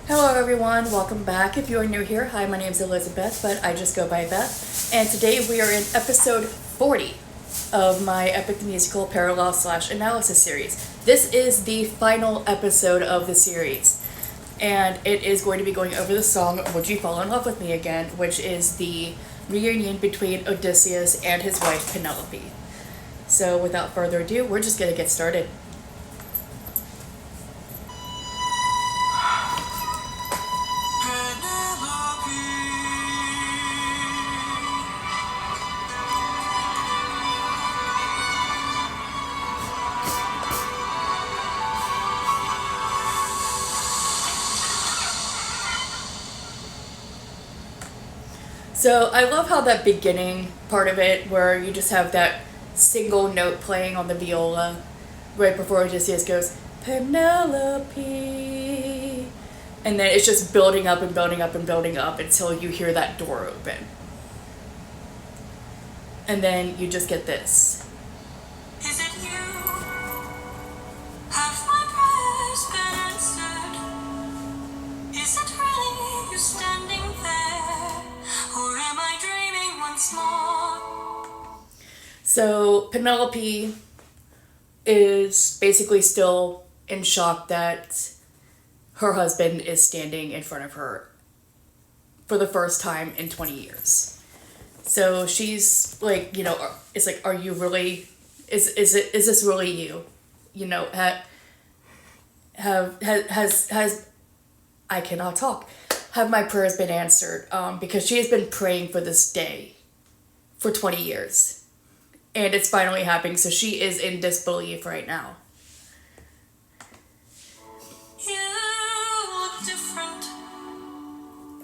Hello everyone, welcome back. If you are new here, hi, my name is Elizabeth, but I just go by Beth. And today we are in episode 40 of my Epic the Musical Parallel / Analysis series. This is the final episode of the series. And it is going to be going over the song Would You Fall in Love with Me Again, which is the reunion between Odysseus and his wife Penelope. So without further ado, we're just going to get started. So I love how that beginning part of it, where you just have that single note playing on the viola, right before Odysseus goes, Penelope. And then it's just building up and building up and building up until you hear that door open. And then you just get this. Is it you? Have my prayers been answered? Is it really you standing there? Or am I dreaming once more? So Penelope is basically still in shock that her husband is standing in front of her for the first time in 20 years. So she's like, it's like, are you really, is this really you? Has I cannot talk. Have my prayers been answered? Because she has been praying for this day for 20 years. And it's finally happening, so she is in disbelief right now. You look different.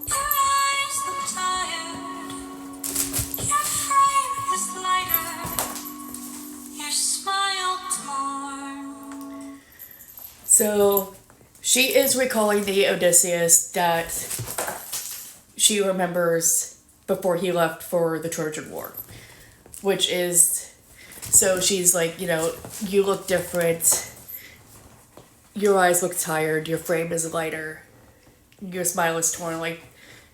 Your eyes look tired. Your frame is lighter. Your smile torn. So she is recalling the Odysseus that she remembers before he left for the Trojan War. Which is, so she's like, you look different. Your eyes look tired. Your frame is lighter. Your smile is torn. Like,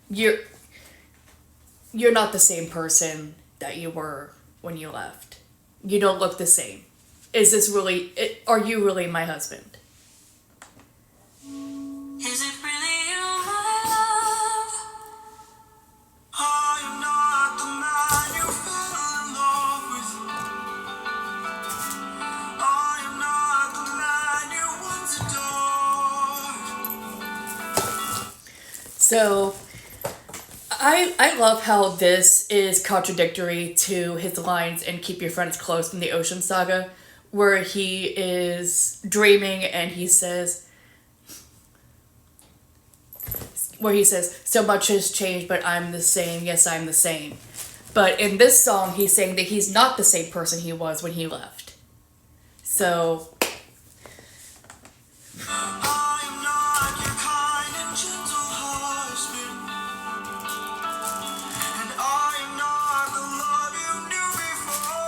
you're not the same person that you were when you left. You don't look the same. Is this really, are you really my husband? Is it really you, my love? I am not the man you fell in love with. I am not the man you once adored. So, I love how this is contradictory to his lines in Keep Your Friends Close from the Ocean Saga, where he is dreaming and he says, so much has changed, but I'm the same. Yes, I'm the same. But in this song, he's saying that he's not the same person he was when he left. So, I am not your kind and gentle husband, and I am not the love you knew before.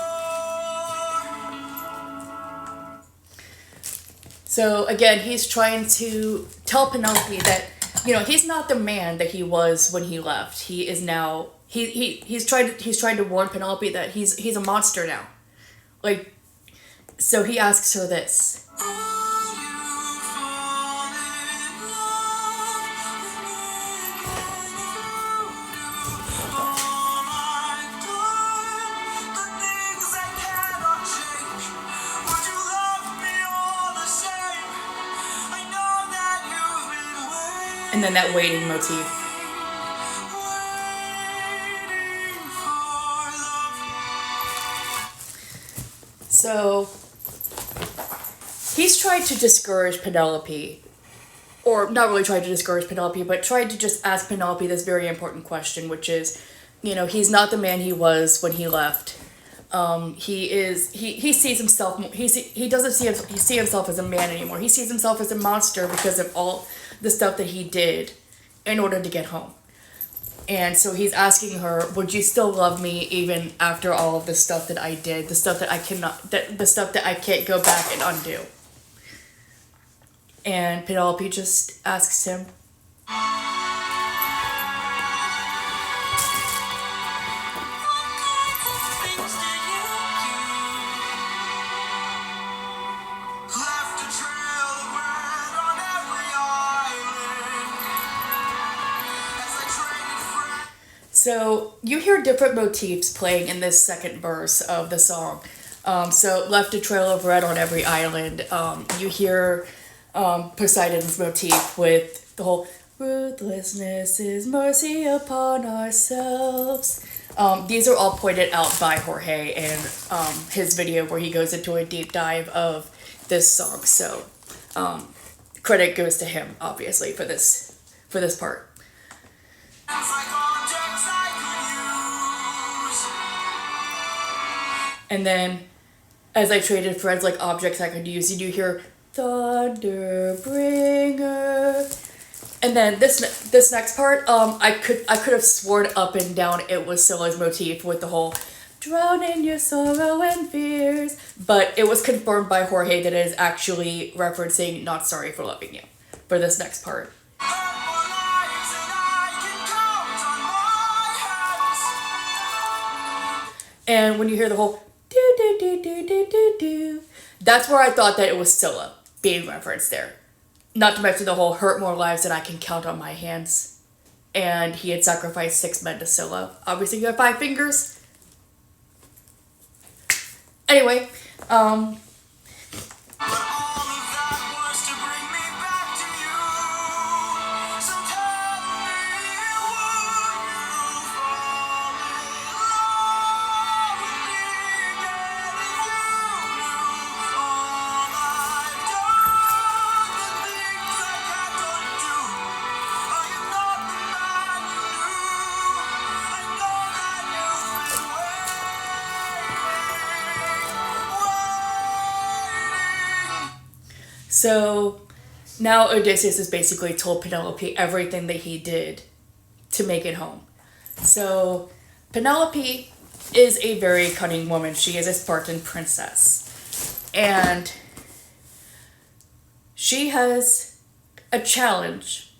so again, he's trying to tell Penelope that, he's not the man that he was when he left. He is now, he's trying to warn Penelope that he's a monster now. Like, so he asks her this. Will you fall in love with me again? All I've done, the things I cannot change. Would you love me all the same? I know that you've been waiting. And then that waiting motif. Waiting for love. So he's tried to discourage Penelope, or not really tried to discourage Penelope, but tried to just ask Penelope this very important question, which is, he's not the man he was when he left. He sees himself, he doesn't see himself as a man anymore. He sees himself as a monster because of all the stuff that he did in order to get home. And so he's asking her, would you still love me even after all of the stuff that I did, the stuff that I can't go back and undo? And Penelope just asks him, Things did you do? Left a trail of red on every island as I traded friends. So you hear different motifs playing in this second verse of the song. So left a trail of red on every island. You hear Poseidon's motif with the whole ruthlessness is mercy upon ourselves. These are all pointed out by Jorge in his video where he goes into a deep dive of this song. So credit goes to him, obviously, for this part. It's like objects I could use. And then, as I traded friends like objects I could use, you do hear Thunderbringer. And then this next part, I could have sworn up and down it was Scylla's motif with the whole drown in your sorrow and fears. But it was confirmed by Jorge that it is actually referencing Not Sorry for Loving You for this next part. More lives than I can count on my hands. And when you hear the whole do do do do do do do, that's where I thought that it was Scylla being referenced there. Not to mention the whole hurt more lives than I can count on my hands. And he had sacrificed 6 men to Scylla. Obviously you have 5 fingers. Anyway, But all of that was to bring me back to you. So tell me, would you fall in love with me again if you knew all I've done, the things I can't undo? I am not the man you knew. I know that you've been waiting. so now Odysseus has basically told Penelope everything that he did to make it home. So Penelope is a very cunning woman. She is a Spartan princess. And she has a challenge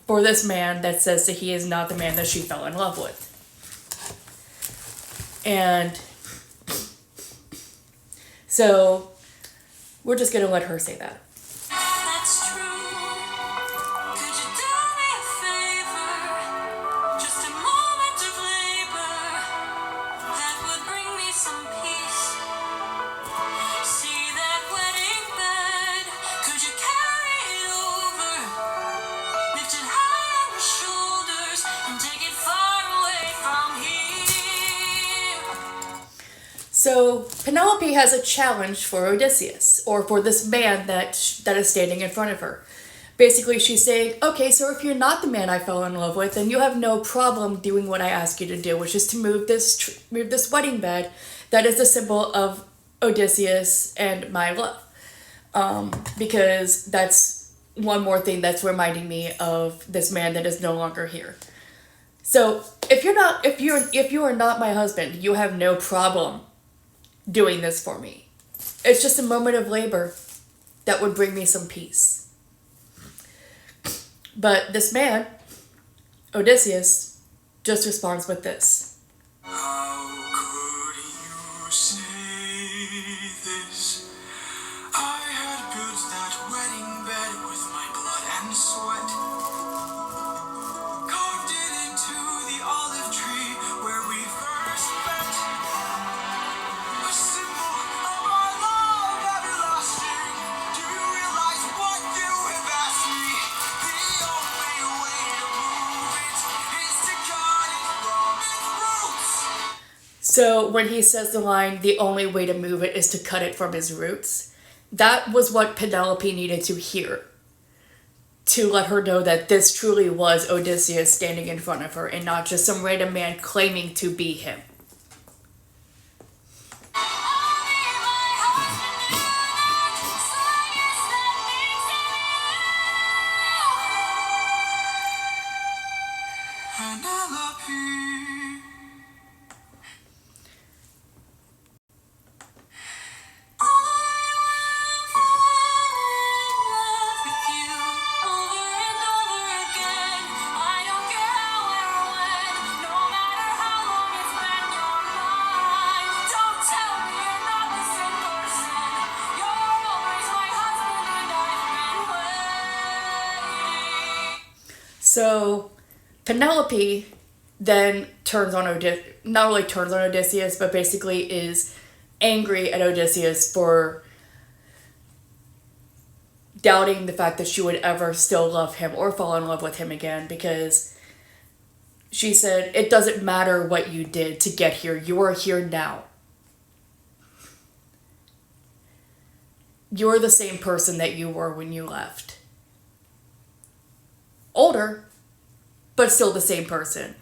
for this man that says that he is not the man that she fell in love with. And so we're just going to let her say that. That's true. Could you do me a favor? Just a moment of labor that would bring me some peace. See that wedding bed? Could you carry it over? Lift it high on your shoulders and take it far away from here. So Penelope has a challenge for Odysseus, or for this man that is standing in front of her. Basically, she's saying, okay, so if you're not the man I fell in love with, then you have no problem doing what I ask you to do, which is to move this wedding bed that is the symbol of Odysseus and my love. Because that's one more thing that's reminding me of this man that is no longer here. So if you are not my husband, you have no problem doing this for me. It's just a moment of labor that would bring me some peace. But this man, Odysseus, just responds with this. How could you say this? I had built that wedding bed with my blood and sweat. Carved it into the olive tree where we first met. A symbol of our love everlasting. Do you realize what you have asked me? The only way to move it is to cut it from its roots. So when he says the line, the only way to move it is to cut it from his roots, that was what Penelope needed to hear to let her know that this truly was Odysseus standing in front of her and not just some random man claiming to be him. So Penelope then turns on not really turns on Odysseus, but basically is angry at Odysseus for doubting the fact that she would ever still love him or fall in love with him again, because she said, it doesn't matter what you did to get here, you are here now. You're the same person that you were when you left. Older, but still the same person.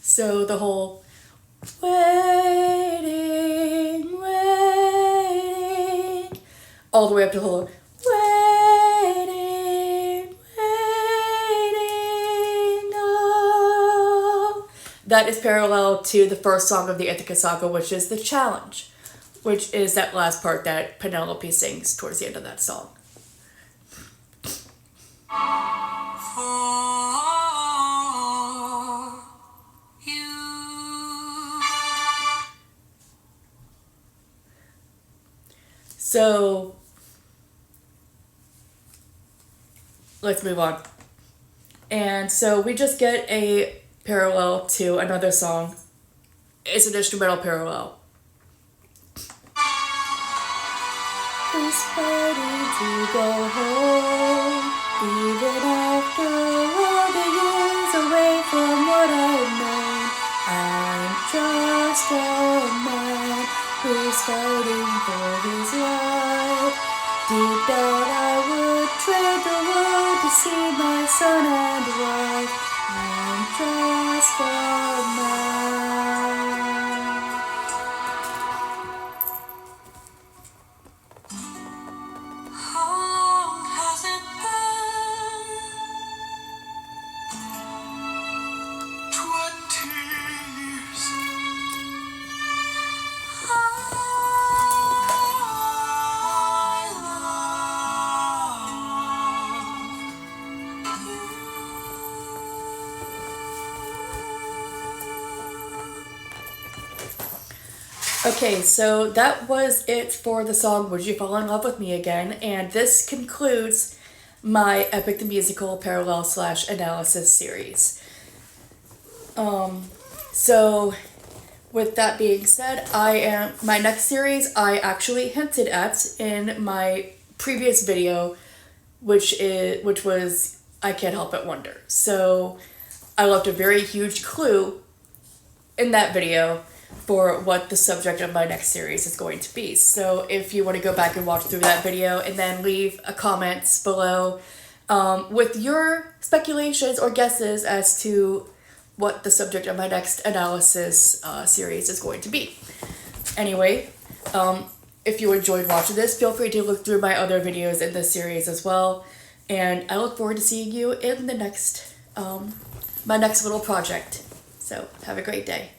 So the whole waiting, waiting, all the way up to the whole waiting, waiting, oh. That is parallel to the first song of the Ithaca Saga, which is the challenge, which is that last part that Penelope sings towards the end of that song. So, let's move on. And so we just get a parallel to another song. It's an instrumental parallel. Who's ready to go home, even after all the years away from what I've known? I'm just a man who's fighting for his life. Deep down I would trade the world to see my son and wife. I'm just a man. How long has it been? 20 years. Okay, so that was it for the song Would You Fall in Love with Me Again? And this concludes my Epic the Musical parallel / analysis series. So with that being said, my next series I actually hinted at in my previous video, which was I Can't Help But Wonder. So I left a very huge clue in that video for what the subject of my next series is going to be. So if you want to go back and watch through that video and then leave a comment below with your speculations or guesses as to what the subject of my next analysis series is going to be. Anyway, if you enjoyed watching this, feel free to look through my other videos in this series as well. And I look forward to seeing you in the next, my next little project. So have a great day.